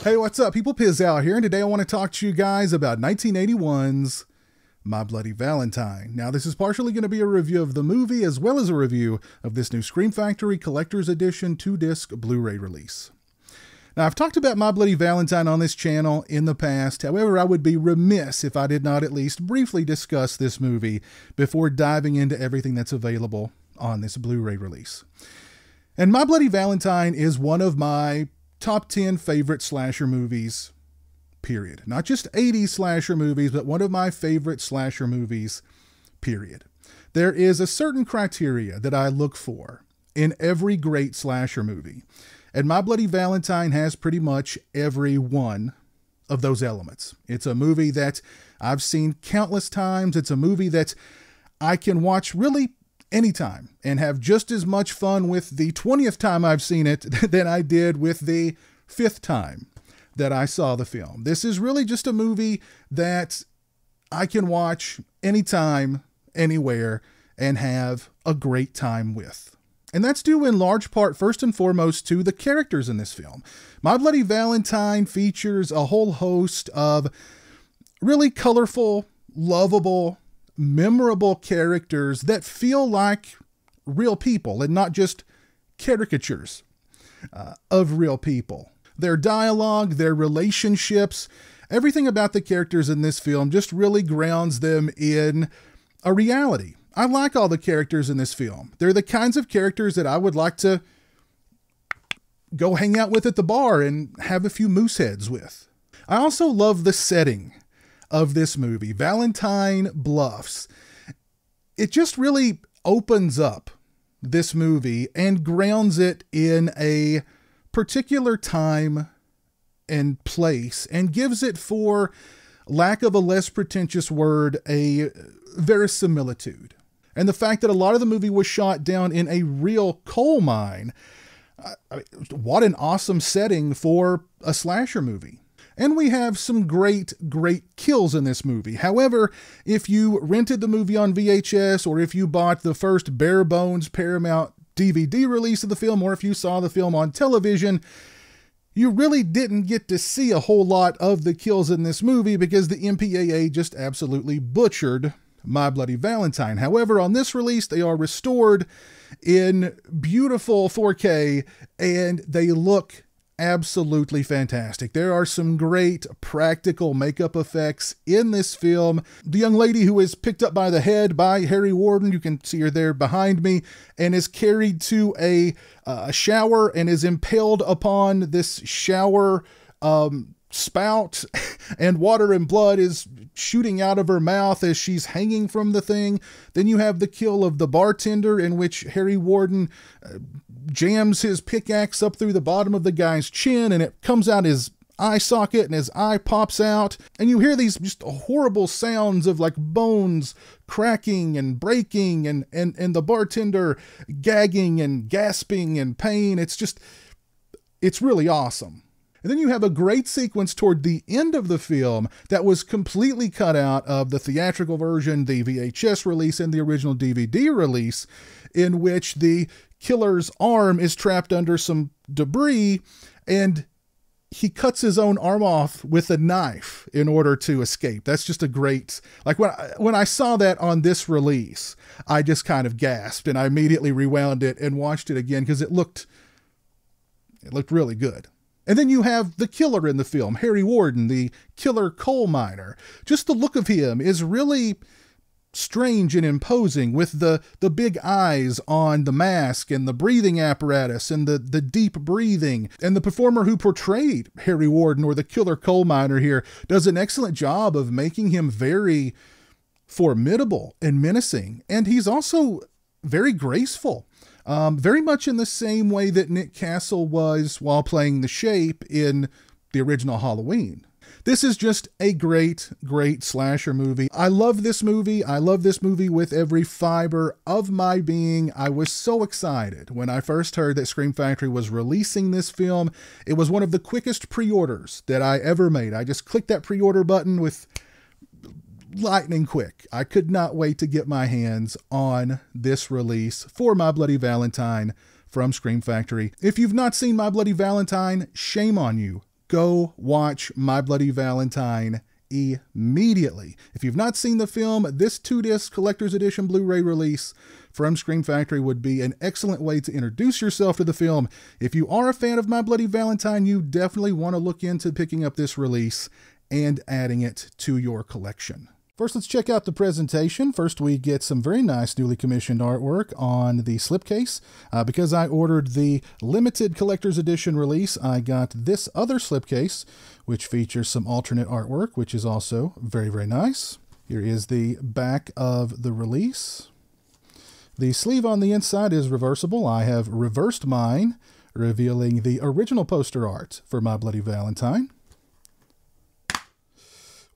Hey, what's up? People, Pizowell here, and today I want to talk to you guys about 1981's My Bloody Valentine. Now, this is partially going to be a review of the movie, as well as a review of this new Scream Factory Collector's Edition 2-disc Blu-ray release. Now, I've talked about My Bloody Valentine on this channel in the past. However, I would be remiss if I did not at least briefly discuss this movie before diving into everything that's available on this Blu-ray release. And My Bloody Valentine is one of my top 10 favorite slasher movies, period. Not just 80s slasher movies, but one of my favorite slasher movies, period. There is a certain criteria that I look for in every great slasher movie, and My Bloody Valentine has pretty much every one of those elements. It's a movie that I've seen countless times. It's a movie that I can watch really anytime and have just as much fun with the 20th time I've seen it than I did with the 5th time that I saw the film. This is really just a movie that I can watch anytime, anywhere, and have a great time with. And that's due in large part, first and foremost, to the characters in this film. My Bloody Valentine features a whole host of really colorful, lovable, memorable characters that feel like real people and not just caricatures of real people. Their dialogue, their relationships, everything about the characters in this film just really grounds them in a reality. I like all the characters in this film. They're the kinds of characters that I would like to go hang out with at the bar and have a few moose heads with. I also love the setting of this movie, Valentine Bluffs. It just really opens up this movie and grounds it in a particular time and place and gives it, for lack of a less pretentious word, a verisimilitude. And the fact that a lot of the movie was shot down in a real coal mine, what an awesome setting for a slasher movie. And we have some great kills in this movie. However, if you rented the movie on VHS, or if you bought the first bare bones Paramount DVD release of the film, or if you saw the film on television, you really didn't get to see a whole lot of the kills in this movie because the MPAA just absolutely butchered My Bloody Valentine. However, on this release, they are restored in beautiful 4K, and they look absolutely fantastic. There are some great practical makeup effects in this film. The young lady who is picked up by the head by Harry Warden, you can see her there behind me, and is carried to a shower and is impaled upon this shower spout, and water and blood is shooting out of her mouth as she's hanging from the thing. Then you have the kill of the bartender, in which Harry Warden jams his pickaxe up through the bottom of the guy's chin, and it comes out his eye socket, and his eye pops out, and you hear these just horrible sounds of like bones cracking and breaking, and the bartender gagging and gasping in pain. It's really awesome. And then you have a great sequence toward the end of the film that was completely cut out of the theatrical version, the VHS release, and the original DVD release, in which the killer's arm is trapped under some debris, and he cuts his own arm off with a knife in order to escape. That's just a great, like when I saw that on this release, I just kind of gasped, and I immediately rewound it and watched it again because it looked really good. And then you have the killer in the film, Harry Warden, the killer coal miner. Just the look of him is really strange and imposing, with the big eyes on the mask and the breathing apparatus and the deep breathing. And the performer who portrayed Harry Warden, or the killer coal miner here, does an excellent job of making him very formidable and menacing. And he's also very graceful. Very much in the same way that Nick Castle was while playing the Shape in the original Halloween. This is just a great slasher movie. I love this movie. I love this movie with every fiber of my being. I was so excited when I first heard that Scream Factory was releasing this film. It was one of the quickest pre-orders that I ever made. I just clicked that pre-order button with lightning quick. I could not wait to get my hands on this release for My Bloody Valentine from Scream Factory. If you've not seen My Bloody Valentine, shame on you. go watch My Bloody Valentine immediately. If you've not seen the film, this 2-disc collector's edition Blu-ray release from Scream Factory would be an excellent way to introduce yourself to the film. If you are a fan of My Bloody Valentine, you definitely want to look into picking up this release and adding it to your collection. First, let's check out the presentation. First, we get some very nice newly commissioned artwork on the slipcase. Because I ordered the limited collector's edition release, I got this other slipcase, which features some alternate artwork, which is also very, very nice. Here is the back of the release. The sleeve on the inside is reversible. I have reversed mine, revealing the original poster art for My Bloody Valentine.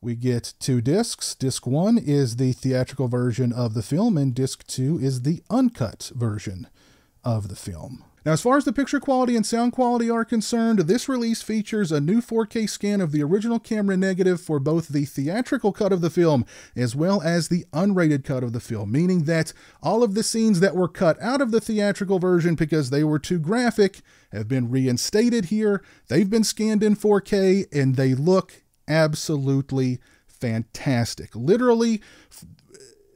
We get 2 discs. Disc 1 is the theatrical version of the film, and disc 2 is the uncut version of the film. Now, as far as the picture quality and sound quality are concerned, this release features a new 4K scan of the original camera negative for both the theatrical cut of the film as well as the unrated cut of the film, meaning that all of the scenes that were cut out of the theatrical version because they were too graphic have been reinstated here. They've been scanned in 4K, and they look absolutely fantastic. Literally,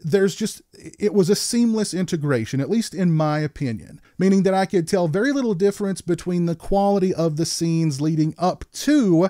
it was a seamless integration, at least in my opinion, meaning that I could tell very little difference between the quality of the scenes leading up to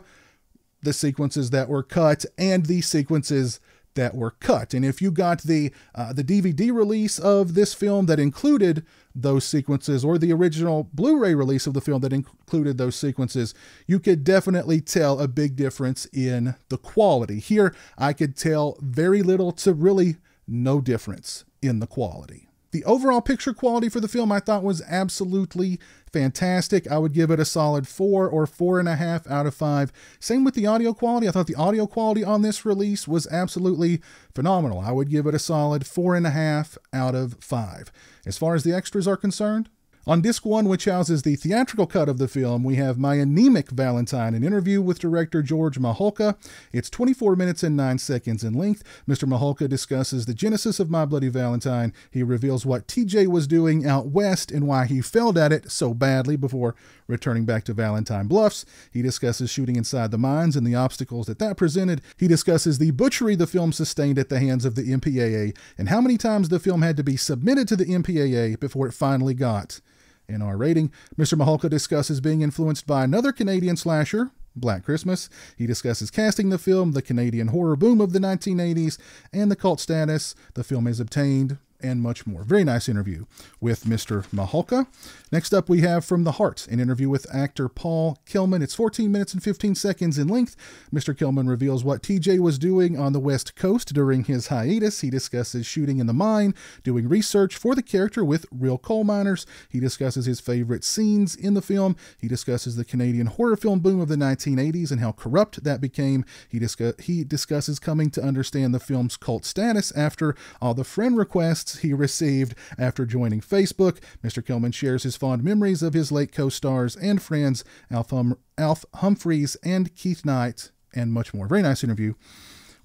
the sequences that were cut and the sequences that were cut. And if you got the DVD release of this film that included those sequences, or the original Blu-ray release of the film that included those sequences, you could definitely tell a big difference in the quality. Here, I could tell very little to really no difference in the quality. The overall picture quality for the film I thought was absolutely fantastic. I would give it a solid 4 or 4.5 out of 5. Same with the audio quality. I thought the audio quality on this release was absolutely phenomenal. I would give it a solid 4.5 out of 5. As far as the extras are concerned, on disc 1, which houses the theatrical cut of the film, we have My Anemic Valentine, an interview with director George Maholka. It's 24 minutes and 9 seconds in length. Mr. Maholka discusses the genesis of My Bloody Valentine. He reveals what TJ was doing out west and why he failed at it so badly before returning back to Valentine Bluffs. He discusses shooting inside the mines and the obstacles that presented. He discusses the butchery the film sustained at the hands of the MPAA and how many times the film had to be submitted to the MPAA before it finally got an R rating. Mr. Maholka discusses being influenced by another Canadian slasher, Black Christmas. He discusses casting the film, the Canadian horror boom of the 1980s, and the cult status the film has obtained, and much more. Very nice interview with Mr. Maholka. Next up, we have From the Heart, an interview with actor Paul Kilman. It's 14 minutes and 15 seconds in length. Mr. Kilman reveals what TJ was doing on the West Coast during his hiatus. He discusses shooting in the mine, doing research for the character with real coal miners. He discusses his favorite scenes in the film. He discusses the Canadian horror film boom of the 1980s and how corrupt that became. He discusses coming to understand the film's cult status after all the friend requests he received after joining Facebook. Mr. Kilman shares his fond memories of his late co-stars and friends, Alf Humphreys and Keith Knight, and much more. Very nice interview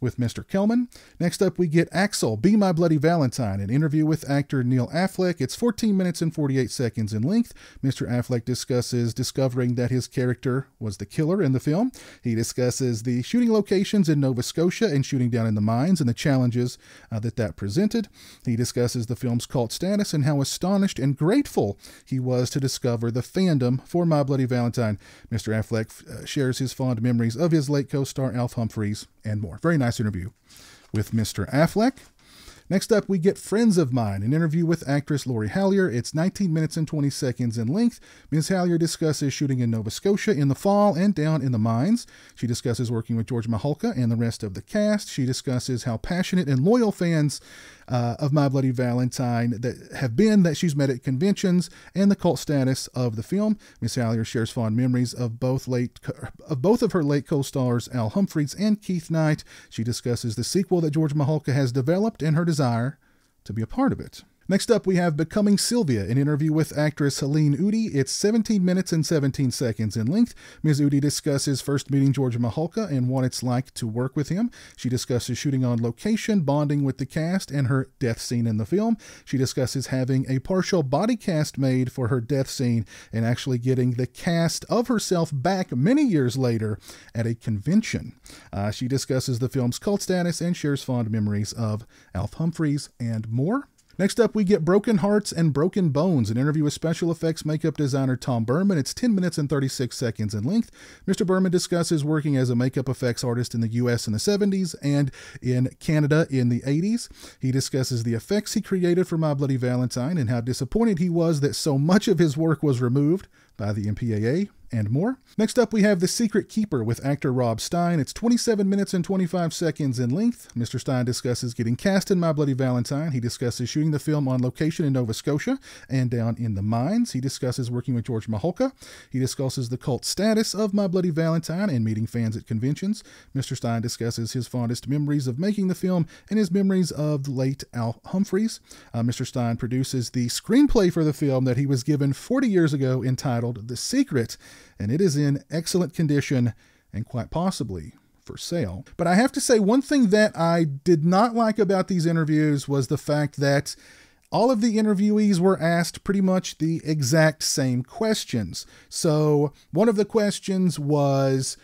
with Mr. Kilman. Next up, we get Axel, Be My Bloody Valentine, an interview with actor Neil Affleck. It's 14 minutes and 48 seconds in length. Mr. Affleck discusses discovering that his character was the killer in the film. He discusses the shooting locations in Nova Scotia and shooting down in the mines and the challenges that presented. He discusses the film's cult status and how astonished and grateful he was to discover the fandom for My Bloody Valentine. Mr. Affleck shares his fond memories of his late co-star Alf Humphreys and more. Very nice interview with Mr. Affleck. Next up, we get Friends of Mine, an interview with actress Lori Hallier. It's 19 minutes and 20 seconds in length. Ms. Hallier discusses shooting in Nova Scotia in the fall and down in the mines. She discusses working with George Maholka and the rest of the cast. She discusses how passionate and loyal fans of My Bloody Valentine that she's met at conventions and the cult status of the film. Ms. Hallier shares fond memories of both of her late co-stars Al Humphreys and Keith Knight. She discusses the sequel that George Maholka has developed and her desire to be a part of it. Next up, we have Becoming Sylvia, an interview with actress Helene Udy. It's 17 minutes and 17 seconds in length. Ms. Udy discusses first meeting George Mihalka and what it's like to work with him. She discusses shooting on location, bonding with the cast, and her death scene in the film. She discusses having a partial body cast made for her death scene and actually getting the cast of herself back many years later at a convention. She discusses the film's cult status and shares fond memories of Alf Humphreys and more. Next up, we get Broken Hearts and Broken Bones, an interview with special effects makeup designer Tom Berman. It's 10 minutes and 36 seconds in length. Mr. Berman discusses working as a makeup effects artist in the US in the 70s and in Canada in the 80s. He discusses the effects he created for My Bloody Valentine and how disappointed he was that so much of his work was removed by the MPAA and more. Next up, we have The Secret Keeper with actor Rob Stein. It's 27 minutes and 25 seconds in length. Mr. Stein discusses getting cast in My Bloody Valentine. He discusses shooting the film on location in Nova Scotia and down in the mines. He discusses working with George Mihalka. He discusses the cult status of My Bloody Valentine and meeting fans at conventions. Mr. Stein discusses his fondest memories of making the film and his memories of the late Al Humphreys. Mr. Stein produces the screenplay for the film that he was given 40 years ago entitled The Secret, and it is in excellent condition and quite possibly for sale. But I have to say, one thing that I did not like about these interviews was the fact that all of the interviewees were asked pretty much the exact same questions. So one of the questions was,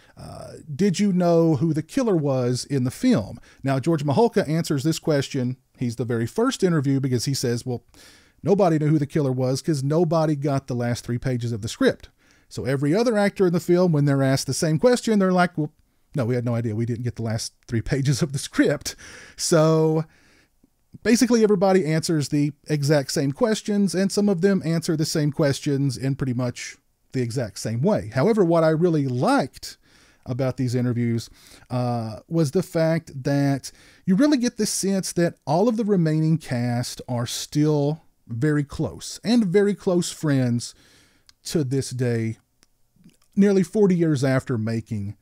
did you know who the killer was in the film? Now, George Mihalka answers this question. He's the very first interview because he says, well, nobody knew who the killer was because nobody got the last 3 pages of the script. So every other actor in the film, when they're asked the same question, they're like, well, no, we had no idea. We didn't get the last 3 pages of the script. So basically everybody answers the exact same questions, and some of them answer the same questions in pretty much the exact same way. However, what I really liked about these interviews was the fact that you really get the sense that all of the remaining cast are still very close and very close friends to this day, nearly 40 years after making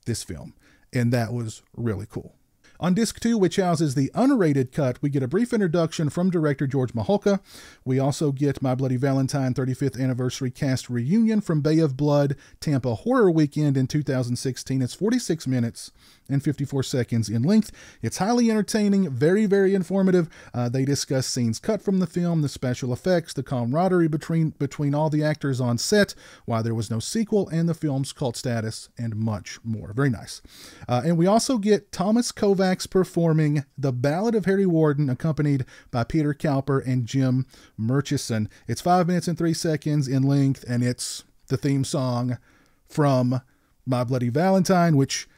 this film. And that was really cool. On disc 2, which houses the unrated cut, we get a brief introduction from director George Mihalka. We also get My Bloody Valentine 35th Anniversary Cast Reunion from Bay of Blood Tampa Horror Weekend in 2016. It's 46 minutes and 54 seconds in length. It's highly entertaining, very, very informative. They discuss scenes cut from the film, the special effects, the camaraderie between all the actors on set, why there was no sequel, and the film's cult status, and much more. Very nice. And we also get Thomas Kovacs performing The Ballad of Harry Warden, accompanied by Peter Cowper and Jim Murchison. It's 5 minutes and 3 seconds in length, and it's the theme song from My Bloody Valentine, which,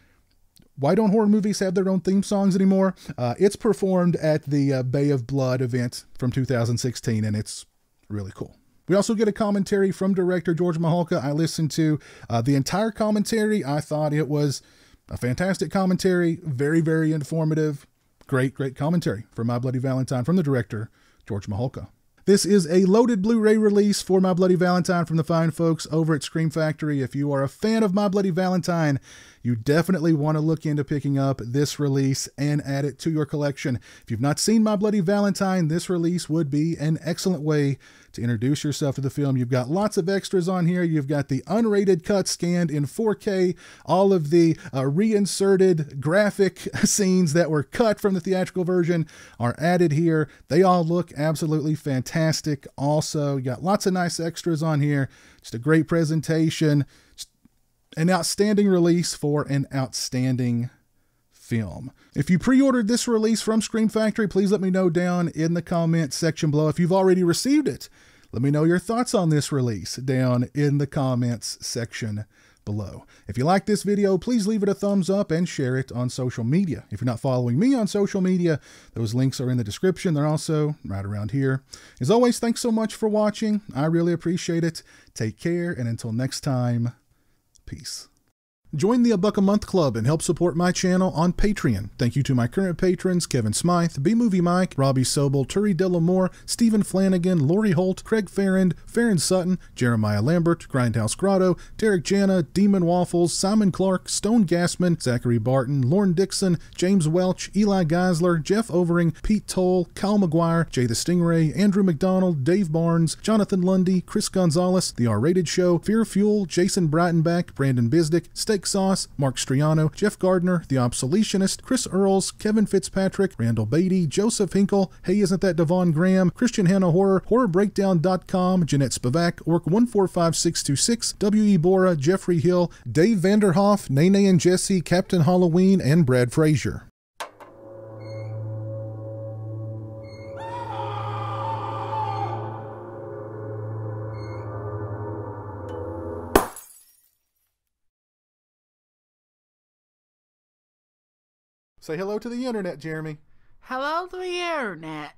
why don't horror movies have their own theme songs anymore? It's performed at the Bay of Blood event from 2016, and it's really cool. We also get a commentary from director George Mihalka. I listened to the entire commentary. I thought it was a fantastic commentary, very, very informative, great commentary for My Bloody Valentine from the director, George Mihalka. This is a loaded Blu-ray release for My Bloody Valentine from the fine folks over at Scream Factory. If you are a fan of My Bloody Valentine, you definitely want to look into picking up this release and add it to your collection. If you've not seen My Bloody Valentine, this release would be an excellent way to introduce yourself to the film. You've got lots of extras on here. You've got the unrated cut scanned in 4K, all of the reinserted graphic scenes that were cut from the theatrical version are added here. They all look absolutely fantastic. Also, you got lots of nice extras on here. Just a great presentation. Just an outstanding release for an outstanding film. If you pre-ordered this release from Scream Factory, please let me know down in the comment section below. If you've already received it, let me know your thoughts on this release down in the comments section below. If you like this video, please leave it a thumbs up and share it on social media. If you're not following me on social media, those links are in the description. They're also right around here. As always, thanks so much for watching. I really appreciate it. Take care, and until next time, peace. Join the $1 a Month Club and help support my channel on Patreon. Thank you to my current patrons, Kevin Smythe, B-Movie Mike, Robbie Sobel, Turi Delamore, Stephen Flanagan, Lori Holt, Craig Farrand, Farron Sutton, Jeremiah Lambert, Grindhouse Grotto, Derek Jana, Demon Waffles, Simon Clark, Stone Gassman, Zachary Barton, Lauren Dixon, James Welch, Eli Geisler, Jeff Overing, Pete Toll, Kyle McGuire, Jay the Stingray, Andrew McDonald, Dave Barnes, Jonathan Lundy, Chris Gonzalez, The R-Rated Show, Fear Fuel, Jason Breitenbach, Brandon Bisdick, Steak Sauce, Mark Striano, Jeff Gardner, The Obsoletionist, Chris Earls, Kevin Fitzpatrick, Randall Beatty, Joseph Hinkle, Hey Isn't That Devon Graham, Christian Hannah Horror, HorrorBreakdown.com, Jeanette Spivak, Orc145626, W.E. Bora, Jeffrey Hill, Dave Vanderhoff, Nene and Jesse, Captain Halloween, and Brad Frazier. Say hello to the internet, Jeremy. Hello to the internet.